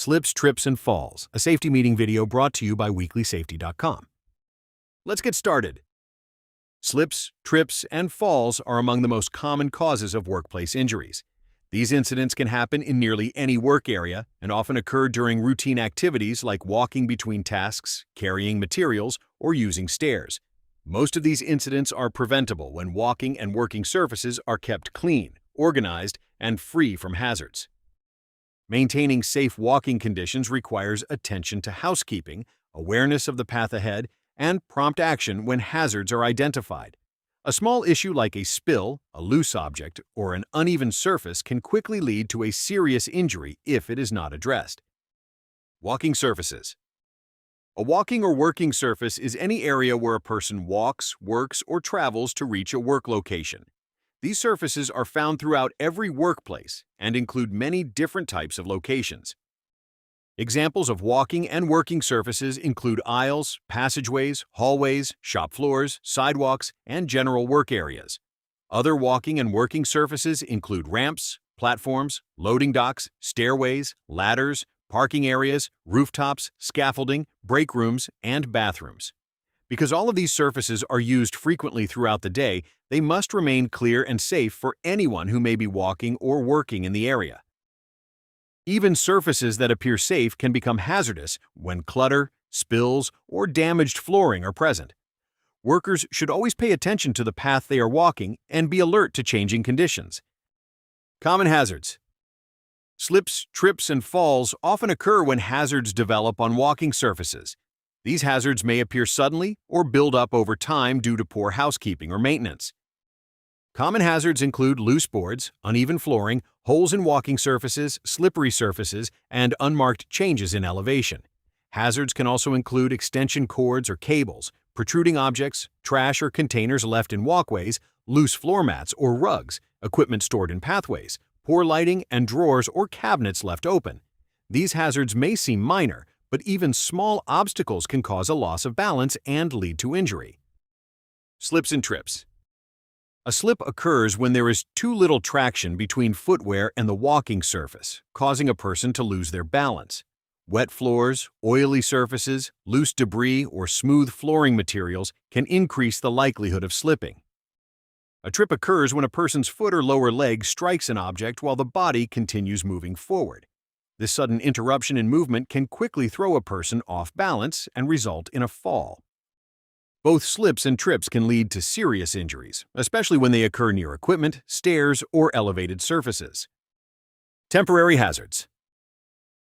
Slips, Trips, and Falls, a safety meeting video brought to you by weeklysafety.com. Let's get started. Slips, trips, and falls are among the most common causes of workplace injuries. These incidents can happen in nearly any work area and often occur during routine activities like walking between tasks, carrying materials, or using stairs. Most of these incidents are preventable when walking and working surfaces are kept clean, organized, and free from hazards. Maintaining safe walking conditions requires attention to housekeeping, awareness of the path ahead, and prompt action when hazards are identified. A small issue like a spill, a loose object, or an uneven surface can quickly lead to a serious injury if it is not addressed. Walking surfaces. A walking or working surface is any area where a person walks, works, or travels to reach a work location. These surfaces are found throughout every workplace and include many different types of locations. Examples of walking and working surfaces include aisles, passageways, hallways, shop floors, sidewalks, and general work areas. Other walking and working surfaces include ramps, platforms, loading docks, stairways, ladders, parking areas, rooftops, scaffolding, break rooms, and bathrooms. Because all of these surfaces are used frequently throughout the day, they must remain clear and safe for anyone who may be walking or working in the area. Even surfaces that appear safe can become hazardous when clutter, spills, or damaged flooring are present. Workers should always pay attention to the path they are walking and be alert to changing conditions. Common hazards. Slips, trips, and falls often occur when hazards develop on walking surfaces. These hazards may appear suddenly or build up over time due to poor housekeeping or maintenance. Common hazards include loose boards, uneven flooring, holes in walking surfaces, slippery surfaces, and unmarked changes in elevation. Hazards can also include extension cords or cables, protruding objects, trash or containers left in walkways, loose floor mats or rugs, equipment stored in pathways, poor lighting, and drawers or cabinets left open. These hazards may seem minor, but even small obstacles can cause a loss of balance and lead to injury. Slips and trips. A slip occurs when there is too little traction between footwear and the walking surface, causing a person to lose their balance. Wet floors, oily surfaces, loose debris, or smooth flooring materials can increase the likelihood of slipping. A trip occurs when a person's foot or lower leg strikes an object while the body continues moving forward. This sudden interruption in movement can quickly throw a person off balance and result in a fall. Both slips and trips can lead to serious injuries, especially when they occur near equipment, stairs, or elevated surfaces. Temporary hazards.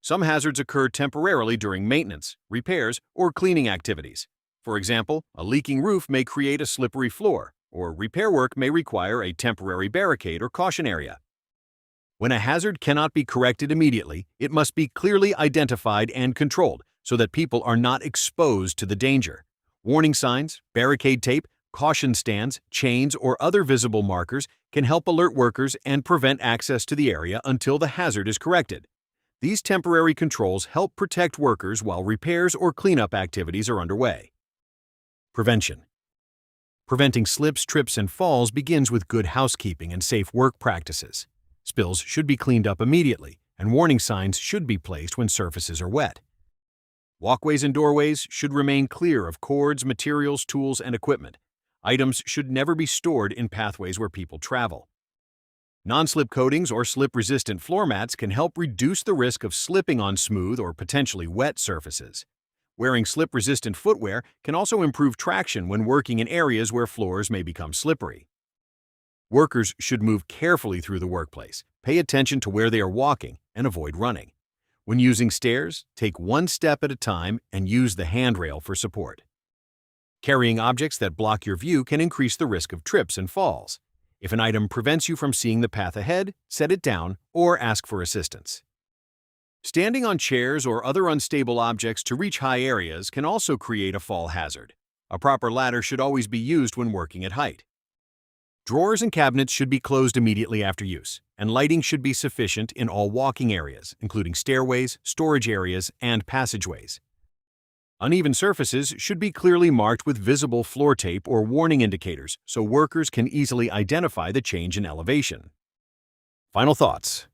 Some hazards occur temporarily during maintenance, repairs, or cleaning activities. For example, a leaking roof may create a slippery floor, or repair work may require a temporary barricade or caution area. When a hazard cannot be corrected immediately, it must be clearly identified and controlled so that people are not exposed to the danger. Warning signs, barricade tape, caution stands, chains, or other visible markers can help alert workers and prevent access to the area until the hazard is corrected. These temporary controls help protect workers while repairs or cleanup activities are underway. Prevention. Preventing slips, trips, and falls begins with good housekeeping and safe work practices. Spills should be cleaned up immediately, and warning signs should be placed when surfaces are wet. Walkways and doorways should remain clear of cords, materials, tools, and equipment. Items should never be stored in pathways where people travel. Non-slip coatings or slip-resistant floor mats can help reduce the risk of slipping on smooth or potentially wet surfaces. Wearing slip-resistant footwear can also improve traction when working in areas where floors may become slippery. Workers should move carefully through the workplace, pay attention to where they are walking, and avoid running. When using stairs, take one step at a time and use the handrail for support. Carrying objects that block your view can increase the risk of trips and falls. If an item prevents you from seeing the path ahead, set it down or ask for assistance. Standing on chairs or other unstable objects to reach high areas can also create a fall hazard. A proper ladder should always be used when working at height. Drawers and cabinets should be closed immediately after use, and lighting should be sufficient in all walking areas, including stairways, storage areas, and passageways. Uneven surfaces should be clearly marked with visible floor tape or warning indicators so workers can easily identify the change in elevation. Final thoughts.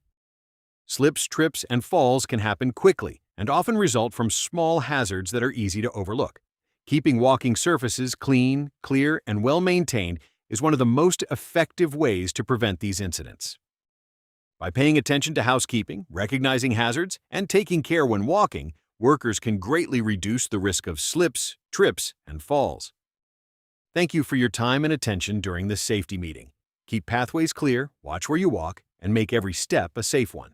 Slips, trips, and falls can happen quickly and often result from small hazards that are easy to overlook. Keeping walking surfaces clean, clear, and well-maintained is one of the most effective ways to prevent these incidents. By paying attention to housekeeping, recognizing hazards, and taking care when walking, workers can greatly reduce the risk of slips, trips, and falls. Thank you for your time and attention during this safety meeting. Keep pathways clear, watch where you walk, and make every step a safe one.